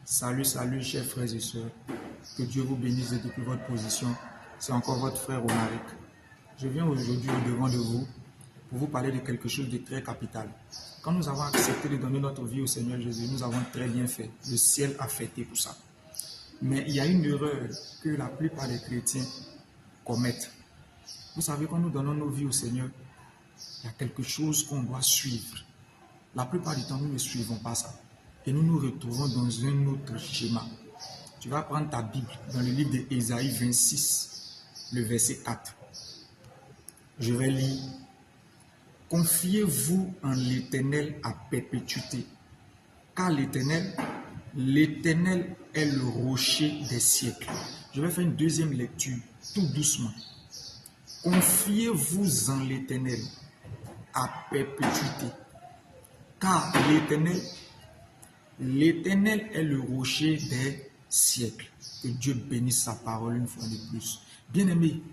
Salut, salut, chers frères et sœurs. Que Dieu vous bénisse depuis votre position. C'est encore votre frère Romaric. Je viens aujourd'hui au-devant de vous pour vous parler de quelque chose de très capital. Quand nous avons accepté de donner notre vie au Seigneur Jésus, nous avons très bien fait. Le ciel a fêté pour ça. Mais il y a une erreur que la plupart des chrétiens commettent. Vous savez, quand nous donnons nos vies au Seigneur, il y a quelque chose qu'on doit suivre. La plupart du temps, nous ne suivons pas ça. Et nous nous retrouvons dans un autre schéma. Tu vas prendre ta Bible dans le livre d'Ésaïe 26, le verset 4. Je vais lire. Confiez-vous en l'Éternel à perpétuité, car l'Éternel est le rocher des siècles. Je vais faire une deuxième lecture, tout doucement. Confiez-vous en l'Éternel à perpétuité, car l'Éternel est le rocher des siècles. Que Dieu bénisse sa parole une fois de plus. Bien-aimés,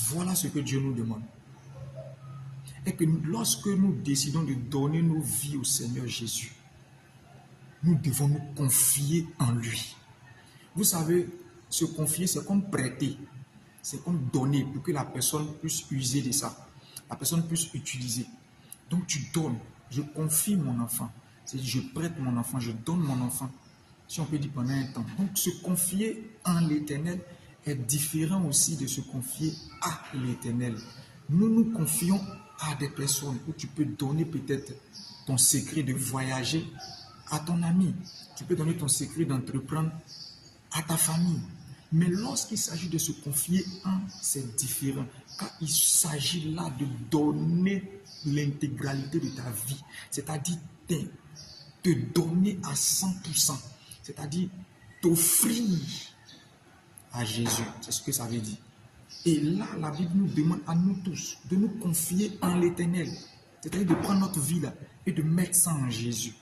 voilà ce que Dieu nous demande. Et que lorsque nous décidons de donner nos vies au Seigneur Jésus, nous devons nous confier en lui. Vous savez, se confier, c'est comme prêter. C'est comme donner pour que la personne puisse user de ça. La personne puisse utiliser. Donc tu donnes. Je confie mon enfant. Je prête mon enfant, je donne mon enfant. Si on peut dire pendant un temps. Donc se confier en l'Éternel est différent aussi de se confier à l'Éternel. Nous nous confions à des personnes où tu peux donner peut-être ton secret de voyager à ton ami. Tu peux donner ton secret d'entreprendre à ta famille. Mais lorsqu'il s'agit de se confier en, c'est différent. Car il s'agit là de donner l'intégralité de ta vie. C'est-à-dire te donner à 100%. C'est-à-dire t'offrir à Jésus. C'est ce que ça veut dire. Et là, la Bible nous demande à nous tous de nous confier en l'Éternel. C'est-à-dire de prendre notre vie là et de mettre ça en Jésus.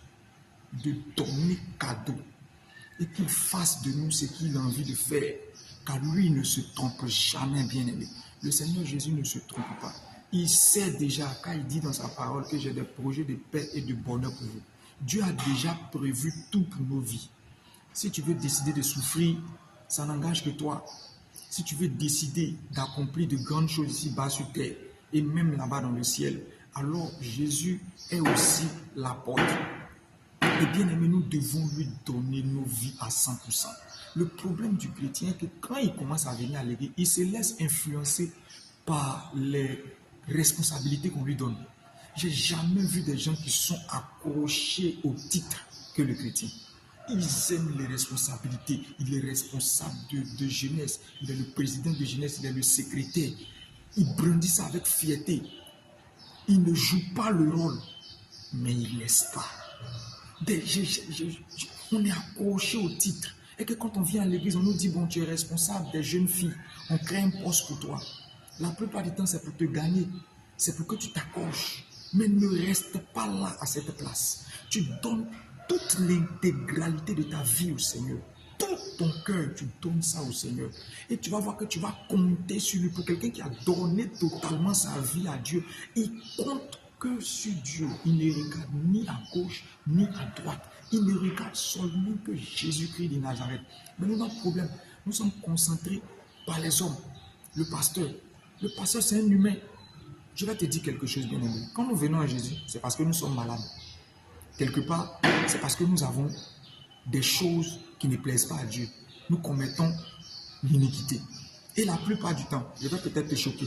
De donner cadeau. Et qu'il fasse de nous ce qu'il a envie de faire. Car lui ne se trompe jamais, bien-aimé. Le Seigneur Jésus ne se trompe pas. Il sait déjà, car il dit dans sa parole que j'ai des projets de paix et de bonheur pour vous. Dieu a déjà prévu tout pour nos vies. Si tu veux décider de souffrir, ça n'engage que toi. Si tu veux décider d'accomplir de grandes choses ici-bas sur terre et même là-bas dans le ciel, alors Jésus est aussi la porte. Et bien aimé, nous devons lui donner nos vies à 100%. Le problème du chrétien est que quand il commence à venir à l'église, il se laisse influencer par les responsabilités qu'on lui donne. J'ai jamais vu des gens qui sont accrochés au titre que le chrétien. Ils aiment les responsabilités. Il est responsable de jeunesse. Il est le président de jeunesse. Il est le secrétaire. Il brandit ça avec fierté. Il ne joue pas le rôle, mais il ne laisse pas. On est accroché au titre. Et que quand on vient à l'église, on nous dit, bon, tu es responsable des jeunes filles. On crée un poste pour toi. La plupart du temps, c'est pour te gagner. C'est pour que tu t'accroches. Mais ne reste pas là à cette place. Tu donnes toute l'intégralité de ta vie au Seigneur. Tout ton cœur, tu donnes ça au Seigneur. Et tu vas voir que tu vas compter sur lui. Pour quelqu'un qui a donné totalement sa vie à Dieu, il compte que sur Dieu. Il ne regarde ni à gauche, ni à droite. Il ne regarde seulement que Jésus-Christ de Nazareth. Mais nous, notre problème, nous sommes concentrés par les hommes. Le pasteur, c'est un humain. Je vais te dire quelque chose, bien aimé. Quand nous venons à Jésus, c'est parce que nous sommes malades. Quelque part, c'est parce que nous avons des choses qui ne plaisent pas à Dieu. Nous commettons l'iniquité. Et la plupart du temps, je vais peut-être te choquer,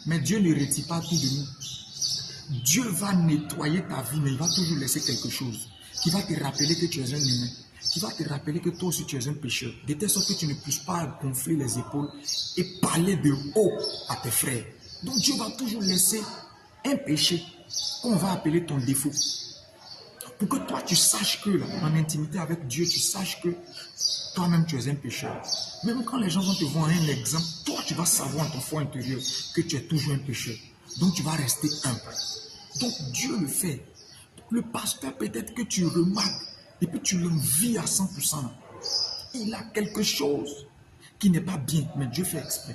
mais Dieu ne retire pas tout de nous. Dieu va nettoyer ta vie, mais il va toujours laisser quelque chose qui va te rappeler que tu es un humain, qui va te rappeler que toi aussi tu es un pécheur, de telle sorte que tu ne puisses pas gonfler les épaules et parler de haut à tes frères. Donc Dieu va toujours laisser un péché qu'on va appeler ton défaut. Pour que toi tu saches que, là, en intimité avec Dieu, tu saches que toi-même tu es un pécheur. Même quand les gens vont te voir un exemple, toi tu vas savoir en ton fond intérieur que tu es toujours un pécheur. Donc tu vas rester humble. Donc Dieu le fait. Le pasteur, peut-être que tu remarques et puis tu l'envies à 100%. Il a quelque chose qui n'est pas bien, mais Dieu fait exprès.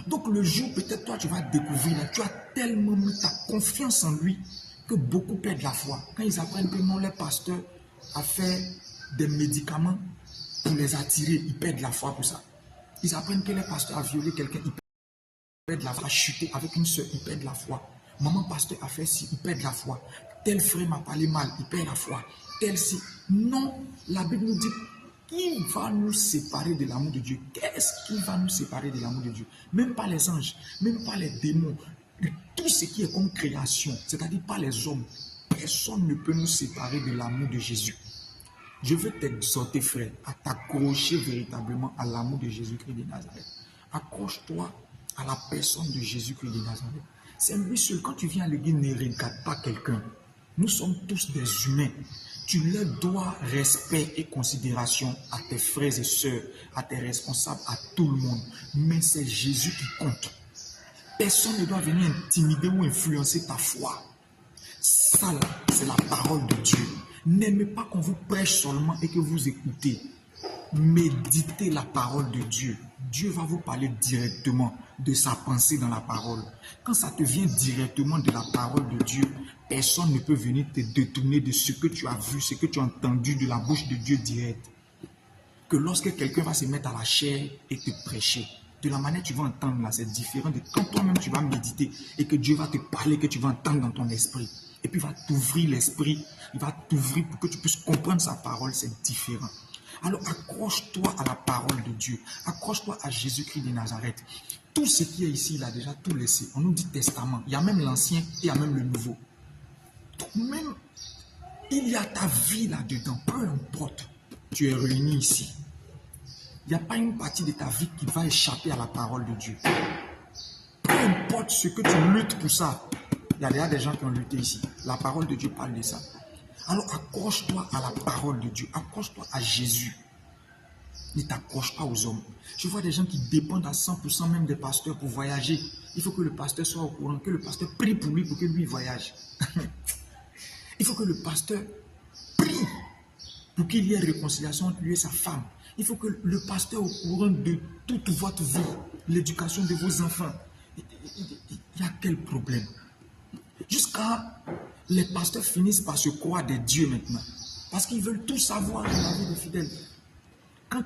Donc le jour, peut-être toi tu vas découvrir, là, tu as tellement mis ta confiance en lui que beaucoup perdent la foi. Quand ils apprennent que non, les pasteurs a fait des médicaments pour les attirer, ils perdent la foi pour ça. Ils apprennent que les pasteurs a violé quelqu'un, ils perdent la foi. Chuter avec une soeur, ils perdent la foi. Maman pasteur a fait ci, ils perdent la foi. Tel frère m'a parlé mal, il perd la foi. Tel ci. Non, la Bible nous dit, qui va nous séparer de l'amour de Dieu? Qu'est-ce qui va nous séparer de l'amour de Dieu? Même pas les anges, même pas les démons, tout ce qui est comme création, c'est-à-dire pas les hommes. Personne ne peut nous séparer de l'amour de Jésus. Je veux t'exhorter, frère, à t'accrocher véritablement à l'amour de Jésus-Christ de Nazareth. Accroche-toi à la personne de Jésus-Christ de Nazareth. C'est lui seul. Quand tu viens à l'église, ne regarde pas quelqu'un. Nous sommes tous des humains. Tu leur dois respect et considération à tes frères et sœurs, à tes responsables, à tout le monde. Mais c'est Jésus qui compte. Personne ne doit venir intimider ou influencer ta foi. Ça, c'est la parole de Dieu. N'aimez pas qu'on vous prêche seulement et que vous écoutez. Méditez la parole de Dieu. Dieu va vous parler directement de sa pensée dans la parole. Quand ça te vient directement de la parole de Dieu, personne ne peut venir te détourner de ce que tu as vu, ce que tu as entendu de la bouche de Dieu direct. Que lorsque quelqu'un va se mettre à la chair et te prêcher, de la manière que tu vas entendre là, c'est différent de quand toi-même tu vas méditer et que Dieu va te parler, que tu vas entendre dans ton esprit. Et puis il va t'ouvrir l'esprit, il va t'ouvrir pour que tu puisses comprendre sa parole, c'est différent. Alors accroche-toi à la parole de Dieu, accroche-toi à Jésus-Christ de Nazareth. Tout ce qui est ici, il a déjà tout laissé. On nous dit testament, il y a même l'ancien et il y a même le nouveau. Donc même, il y a ta vie là-dedans, peu importe. Tu es réuni ici. Il n'y a pas une partie de ta vie qui va échapper à la parole de Dieu. Peu importe ce que tu luttes pour ça. Il y a déjà des gens qui ont lutté ici. La parole de Dieu parle de ça. Alors accroche-toi à la parole de Dieu. Accroche-toi à Jésus. Ne t'accroche pas aux hommes. Je vois des gens qui dépendent à 100% même des pasteurs pour voyager. Il faut que le pasteur soit au courant, que le pasteur prie pour lui pour que lui voyage. Il faut que le pasteur prie pour qu'il y ait réconciliation entre lui et sa femme. Il faut que le pasteur soit au courant de toute votre vie, l'éducation de vos enfants. Il y a quel problème? Jusqu'à les pasteurs finissent par se croire des dieux maintenant. Parce qu'ils veulent tout savoir de la vie des fidèles. Quand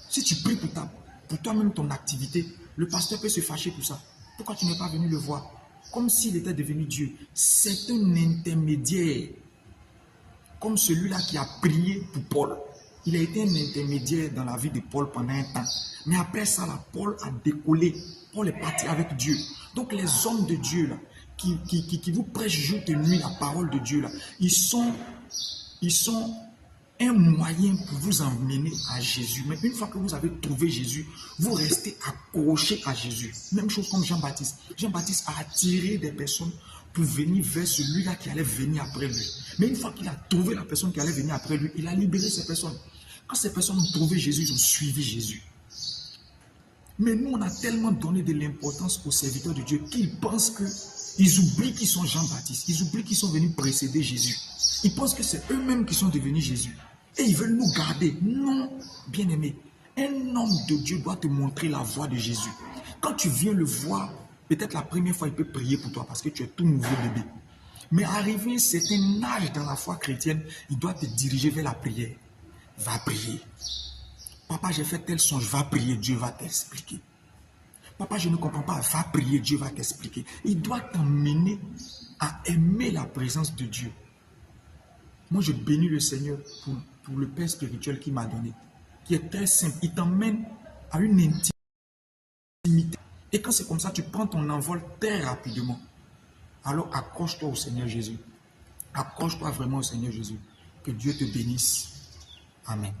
si tu pries pour toi-même ton activité, le pasteur peut se fâcher pour ça. Pourquoi tu n'es pas venu le voir? Comme s'il était devenu Dieu. C'est un intermédiaire. Comme celui-là qui a prié pour Paul. Il a été un intermédiaire dans la vie de Paul pendant un temps. Mais après ça, là, Paul a décollé. Paul est parti avec Dieu. Donc les hommes de Dieu, là, qui vous prêchent jour et nuit la parole de Dieu, là, ils sont un moyen pour vous emmener à Jésus. Mais une fois que vous avez trouvé Jésus, vous restez accroché à Jésus. Même chose comme Jean-Baptiste. Jean-Baptiste a attiré des personnes pour venir vers celui-là qui allait venir après lui. Mais une fois qu'il a trouvé la personne qui allait venir après lui, il a libéré ces personnes. Quand ces personnes ont trouvé Jésus, ils ont suivi Jésus. Mais nous, on a tellement donné de l'importance aux serviteurs de Dieu qu'ils pensent qu'ils oublient qu'ils sont Jean-Baptiste. Ils oublient qu'ils sont venus précéder Jésus. Ils pensent que c'est eux-mêmes qui sont devenus Jésus. Et ils veulent nous garder. Non, bien-aimé. Un homme de Dieu doit te montrer la voie de Jésus. Quand tu viens le voir, peut-être la première fois, il peut prier pour toi parce que tu es tout nouveau bébé. Mais arrivé à un certain âge dans la foi chrétienne, il doit te diriger vers la prière. Va prier. Papa, j'ai fait tel songe, va prier, Dieu va t'expliquer. Papa, je ne comprends pas, va prier, Dieu va t'expliquer. Il doit t'emmener à aimer la présence de Dieu. Moi, je bénis le Seigneur pour le Père spirituel qu'il m'a donné, qui est très simple. Il t'emmène à une intimité. Et quand c'est comme ça, tu prends ton envol très rapidement. Alors accroche-toi au Seigneur Jésus. Accroche-toi vraiment au Seigneur Jésus. Que Dieu te bénisse. Amen.